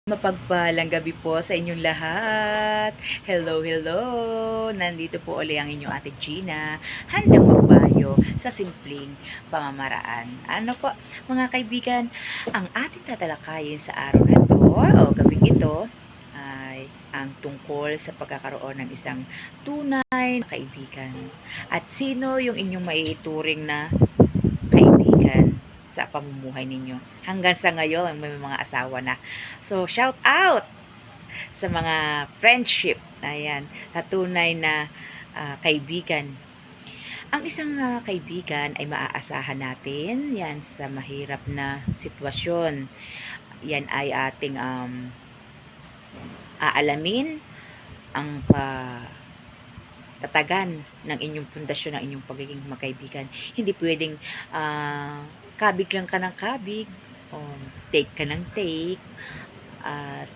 Mapagpalang gabi po sa inyong lahat. Hello, hello! Nandito po uli ang inyong ate Gina, handang magpayo sa simpleng pamamaraan. Ano po, mga kaibigan, ang ating tatalakayin sa araw na to o gabing ito ay ang tungkol sa pagkakaroon ng isang tunay na kaibigan. At sino yung inyong maiituring na kaibigan sa pamumuhay ninyo. Hanggang sa ngayon, may mga asawa na. So, shout out sa mga friendship. Ayan, sa tunay na kaibigan. Ang isang kaibigan ay maaasahan natin yan sa mahirap na sitwasyon. Yan ay ating aalamin ang tatagan ng inyong pundasyon, ng inyong pagiging magkaibigan. Hindi pwedeng kabig lang ka ng kabig, o take ka ng take, at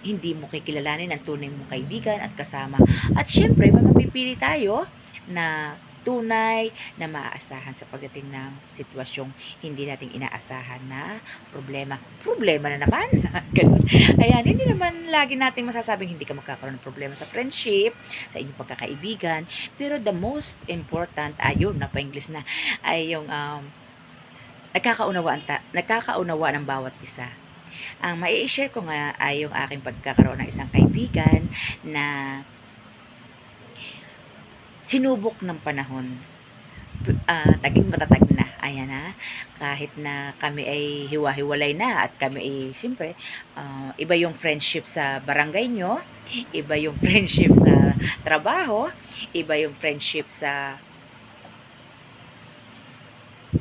hindi mo kikilalanin ang tunay mong kaibigan at kasama. At syempre, mapipili tayo na tunay na maaasahan sa pagdating ng sitwasyong hindi nating inaasahan na problema. Problema na naman. Ganun. Ayan, hindi naman lagi natin masasabing hindi ka magkakaroon ng problema sa friendship, sa inyong pagkakaibigan. Pero the most important, ayun, napa-English na, ay yung nagkakaunawa ng bawat isa. Ang mai-share ko nga ay yung aking pagkakaroon ng isang kaibigan na sinubok ng panahon. Naging matatag na. Ayan na. Kahit na kami ay hiwa-hiwalay na at kami ay, siyempre, iba yung friendship sa barangay nyo, iba yung friendship sa trabaho, iba yung friendship sa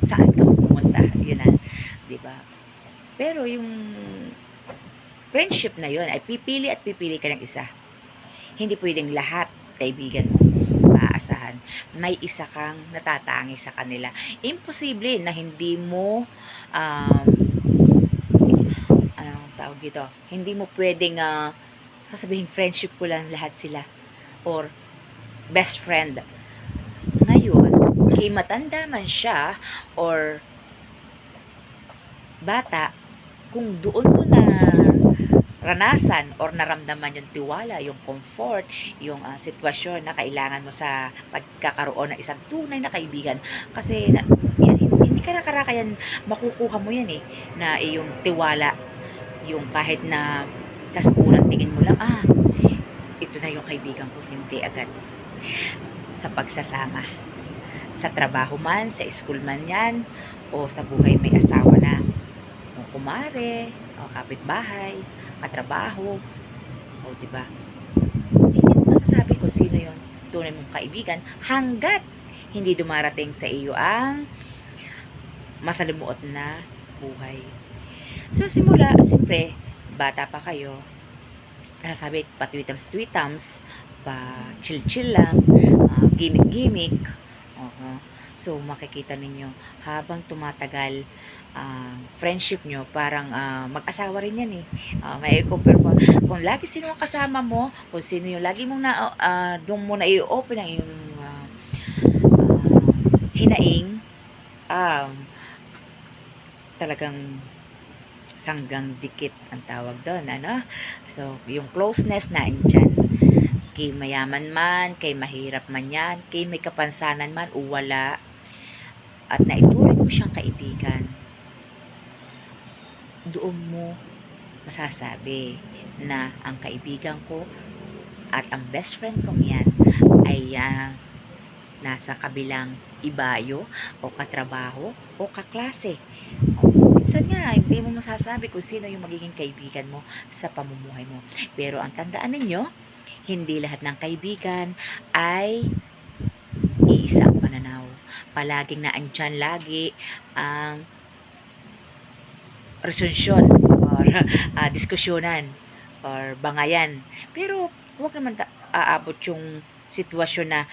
saan ka pumunta. Yun na. Diba? Pero yung friendship na yun ay pipili at pipili ka ng isa. Hindi pwedeng lahat kaibigan mo maaasahan. May isa kang natatangi sa kanila. Imposible na hindi mo anong tawag dito? Hindi mo pwedeng sasabihin friendship ko lang lahat sila or best friend. Ngayon, kay matanda man siya or bata, kung doon mo na ranasan or naramdaman yung tiwala, yung comfort, yung sitwasyon na kailangan mo sa pagkakaroon ng isang tunay na kaibigan. Kasi yan, hindi ka nakarakayan, makukuha mo yan na yung tiwala, yung kahit na sa unang tingin mo lang, ito na yung kaibigan ko, hindi agad. Sa pagsasama, sa trabaho man, sa school man yan, o sa buhay may asawa na, o kumare, o kapitbahay, katrabaho, o diba? Hindi mo masasabi kung sino yung tunay mong kaibigan hanggat hindi dumarating sa iyo ang masalimuot na buhay. So simula, siyempre, bata pa kayo, nasasabi pa tweetams, pa chill-chill lang, gimmick-gimmick. So makikita ninyo habang tumatagal friendship nyo, parang mag-asawa rin yan may compare mo kung lagi sino ang kasama mo, kung sino yung lagi mong doon mo na i-open ang iyong hinaing, talagang sanggang dikit ang tawag doon, so yung closeness na andyan, kay mayaman man, kay mahirap man yan, kay may kapansanan man o wala, at naituring mo siyang kaibigan, doon mo masasabi na ang kaibigan ko at ang best friend kong yan ay nasa kabilang ibayo o katrabaho o kaklase. Minsan nga, hindi mo masasabi kung sino yung magiging kaibigan mo sa pamumuhay mo. Pero ang tandaan ninyo, hindi lahat ng kaibigan ay iisang pananaw. Palaging naandyan lagi ang resolution or diskusyonan or bangayan. Pero huwag naman aabot yung sitwasyon na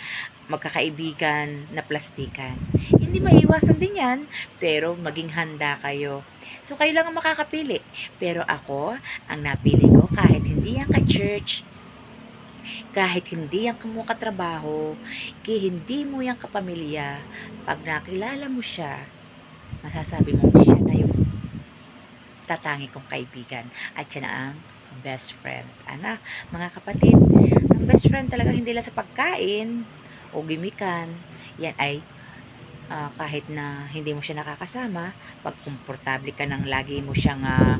magkakaibigan na plastikan. Hindi maiwasan din yan, pero maging handa kayo. So, kayo lang ang makakapili. Pero ako, ang napili ko, kahit hindi yan ka-church, kahit hindi yan mo katrabaho, hindi mo yan kapamilya, pag nakilala mo siya, masasabi mo siya na yung natatangi kong kaibigan at siya na ang best friend. Mga kapatid, ang best friend talaga hindi lang sa pagkain o gimikan. Yan ay kahit na hindi mo siya nakakasama, pag komportable ka nang lagi mo siyang ah,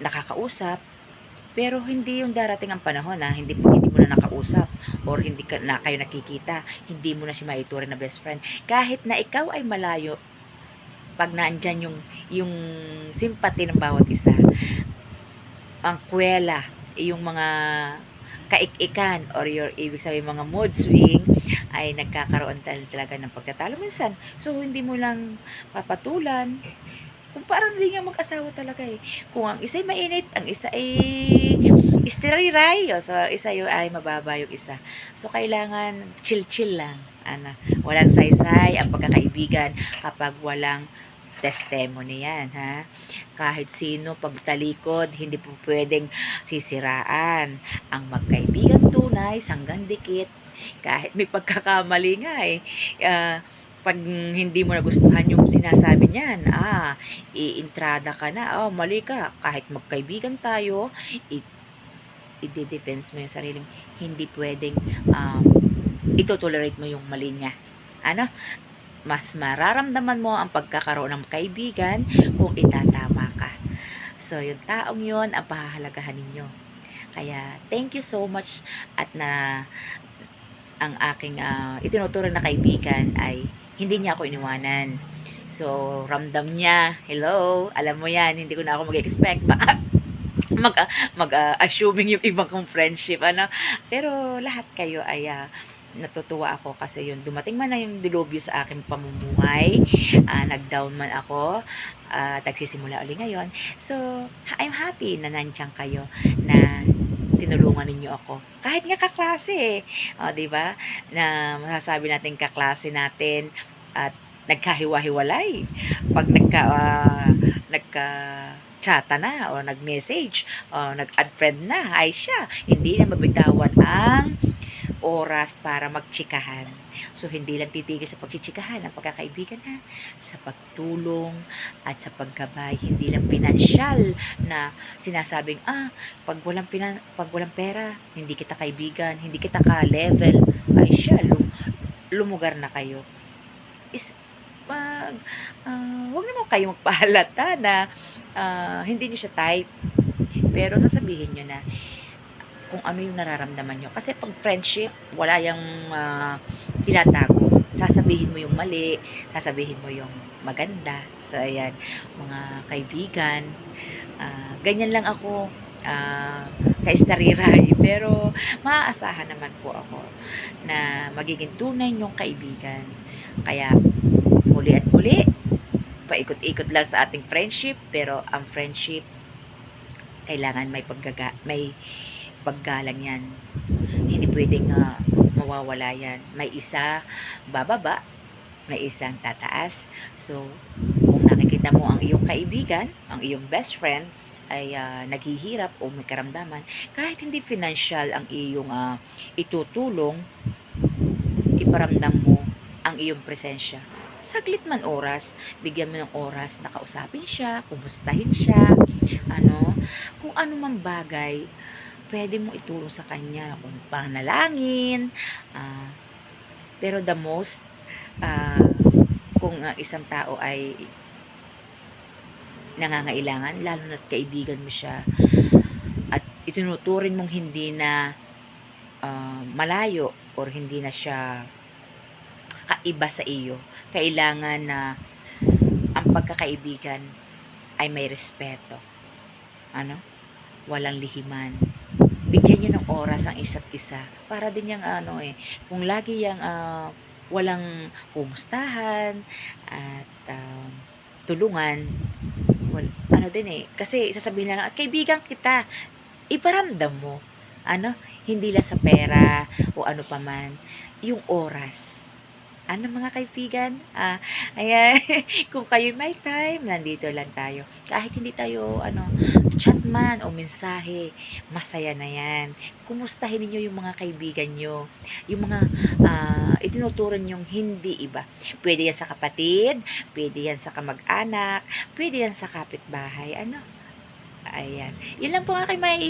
nakakausap, pero hindi yung darating ang panahon na hindi mo na nakausap or hindi ka na kayo nakikita, hindi mo na siya maituring na best friend. Kahit na ikaw ay malayo, pag naandyan yung sympathy ng bawat isa, ang kwela, yung mga kaikikan or your ibig sabihin mga mood swing ay nagkakaroon talaga ng pagtatalo minsan. So hindi mo lang papatulan. Kung parang rin nga mag-asawa talaga eh. Kung ang isa ay mainit, ang isa ay istiriray. So, isa yung ay mababa yung isa. So, kailangan chill-chill lang. Walang saysay ang pagkakaibigan kapag walang testimony yan, ha? Kahit sino pagtalikod, hindi po pwedeng sisiraan. Ang magkaibigan tunay, sanggang dikit, kahit may pagkakamali nga eh, pag hindi mo nagustuhan yung sinasabi niyan, iintrada ka na, mali ka, kahit magkaibigan tayo, i-defense mo yung sariling, hindi pwedeng ito-tolerate mo yung mali niya. Mas mararamdaman mo ang pagkakaroon ng kaibigan kung itatama ka. So, yung taong yun, ang pahahalagahan ninyo. Kaya, thank you so much at ang aking itinuturing na kaibigan ay hindi niya ako iniwanan. So, ramdam niya, hello, alam mo yan, hindi ko na ako mag-expect. Baka assuming yung ibang kong friendship, Pero lahat kayo ay natutuwa ako kasi yun, dumating man na yung dilubyo sa aking pamumuhay, nag-down man ako, nagsisimula uli ngayon. So, I'm happy na nandiyan kayo, na tinulungan ninyo ako. Kahit nga kaklase diba? Na masasabi natin kaklase natin at nagkahiwa-hiwalay. Pag nagka chata na o nag-message o nag-add friend na, ay siya, hindi na mabitawan ang oras para magtsikahan. So, hindi lang titigil sa pagchichikahan ang pagkakaibigan sa pagtulong at sa paggabay. Hindi lang pinansyal na sinasabing, pag walang pera, hindi kita kaibigan, hindi kita ka-level, ay siya, lumugar na kayo. Wag naman kayo magpahalata na hindi nyo siya type. Pero sasabihin nyo na kung ano yung nararamdaman nyo. Kasi pag friendship, wala yung tinatago. Sasabihin mo yung mali, sasabihin mo yung maganda. So, ayan, mga kaibigan, ganyan lang ako, kaistariray. Pero, maaasahan naman po ako na magiging tunay nyong kaibigan. Kaya, muli at muli, paikot-ikot lang sa ating friendship, pero ang friendship, kailangan may paggalang yan. Hindi pwedeng mawawala yan. May isa bababa, may isang tataas. So, kung nakikita mo ang iyong kaibigan, ang iyong best friend, ay naghihirap o may karamdaman, kahit hindi financial ang iyong itutulong, iparamdam mo ang iyong presensya. Saglit man oras, bigyan mo ng oras na kausapin siya, kumustahin siya, kung ano man bagay, pwede mong itulong sa kanya, kung panalangin, pero the most, kung isang tao ay nangangailangan, lalo na't kaibigan mo siya, at itinuturing mong hindi na malayo or hindi na siya kaiba sa iyo, kailangan na ang pagkakaibigan ay may respeto. Walang lihiman. Bigyan nyo ng oras ang isa't isa. Para din yung kung lagi yung walang kumustahan at tulungan, kasi sasabihin lang, kaibigan kita, iparamdam mo, hindi lang sa pera o ano paman, yung oras. Ano mga kaibigan? Ayan, kung kayo may time, nandito lang tayo. Kahit hindi tayo, chat man o mensahe, masaya na yan. Kumustahin niyo yung mga kaibigan nyo. Yung mga itinuturan yung hindi iba. Pwede yan sa kapatid, pwede yan sa kamag-anak, pwede yan sa kapitbahay. Ayan. Yun lang po ang aking may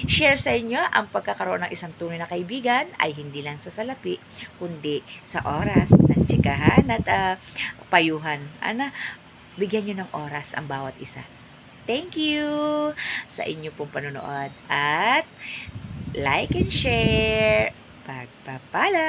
share sa inyo. Ang pagkakaroon ng isang tunay na kaibigan ay hindi lang sa salapi, kundi sa oras ng tsikahan at payuhan. Bigyan nyo ng oras ang bawat isa. Thank you sa inyo pong panonood at like and share. Pagpapala!